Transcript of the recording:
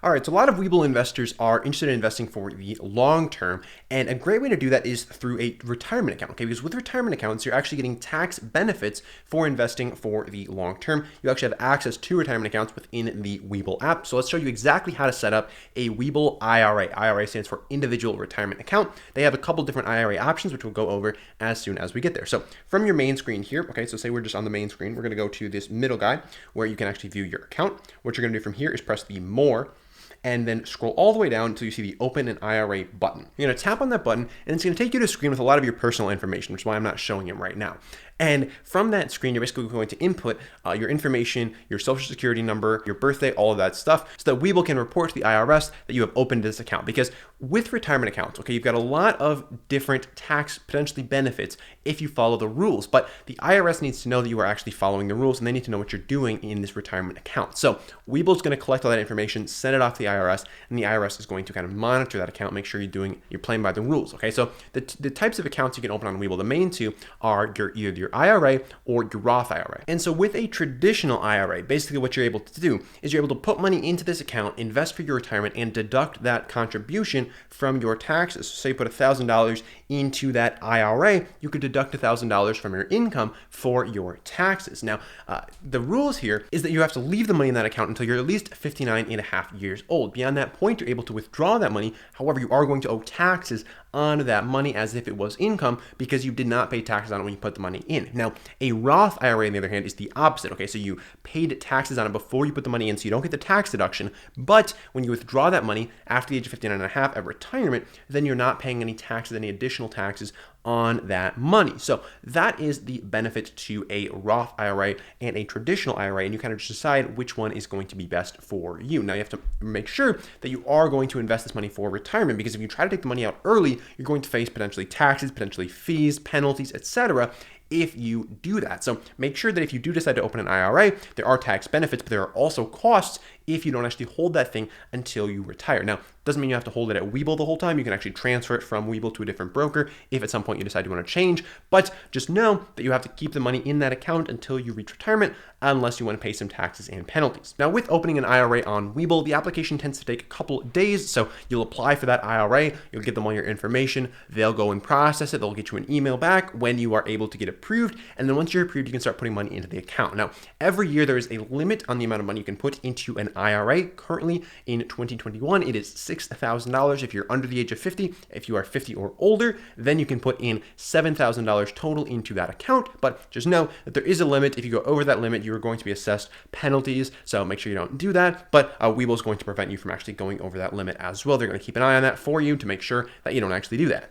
All right, so a lot of Webull investors are interested in investing for the long term, and a great way to do that is through a retirement account, okay? Because with retirement accounts, you're actually getting tax benefits for investing for the long term. You actually have access to retirement accounts within the Webull app. So let's show you exactly how to set up a Webull IRA. IRA stands for Individual Retirement Account. They have a couple different IRA options, which we'll go over as soon as we get there. So from your main screen here, okay, so say we're just on the main screen, we're gonna go to this middle guy where you can actually view your account. What you're gonna do from here is press the More, and then scroll all the way down until you see the Open an IRA button. You're gonna tap on that button, and it's gonna take you to a screen with a lot of your personal information, which is why I'm not showing it right now. And from that screen, you're basically going to input your information, your social security number, your birthday, all of that stuff, so that Webull can report to the IRS that you have opened this account. Because with retirement accounts, okay, you've got a lot of different tax potentially benefits if you follow the rules, but the IRS needs to know that you are actually following the rules, and they need to know what you're doing in this retirement account. So Webull is going to collect all that information, send it off to the IRS, and the IRS is going to kind of monitor that account, make sure you're playing by the rules. Okay, so the types of accounts you can open on Webull, the main two are either your IRA or your Roth IRA. And so with a traditional IRA, basically what you're able to do is you're able to put money into this account, invest for your retirement, and deduct that contribution from your taxes. So say you put $1,000 into that IRA, you could deduct $1,000 from your income for your taxes. Now, the rules here is that you have to leave the money in that account until you're at least 59 and a half years old. Beyond that point, you're able to withdraw that money. However, you are going to owe taxes on that money as if it was income because you did not pay taxes on it when you put the money in. Now, a Roth IRA, on the other hand, is the opposite. Okay, so you paid taxes on it before you put the money in, so you don't get the tax deduction. But when you withdraw that money after the age of 59 and a half at retirement, then you're not paying any taxes, any additional taxes on that money. So that is the benefit to a Roth IRA and a traditional IRA, and you kind of just decide which one is going to be best for you. Now you have to make sure that you are going to invest this money for retirement, because if you try to take the money out early, you're going to face potentially taxes, potentially fees, penalties, etc. if you do that. So make sure that if you do decide to open an IRA, there are tax benefits, but there are also costs if you don't actually hold that thing until you retire. Now, doesn't mean you have to hold it at Webull the whole time. You can actually transfer it from Webull to a different broker if at some point you decide you want to change, but just know that you have to keep the money in that account until you reach retirement unless you want to pay some taxes and penalties. Now, with opening an IRA on Webull, the application tends to take a couple days, so you'll apply for that IRA, you'll give them all your information, they'll go and process it, they'll get you an email back when you are able to get approved, and then once you're approved, you can start putting money into the account. Now, every year there is a limit on the amount of money you can put into an IRA. Currently, in 2021, it is $6,000 if you're under the age of 50. If you are 50 or older, then you can put in $7,000 total into that account, but just know that there is a limit. If you go over that limit, you're going to be assessed penalties, so make sure you don't do that, but Webull is going to prevent you from actually going over that limit as well. They're going to keep an eye on that for you to make sure that you don't actually do that.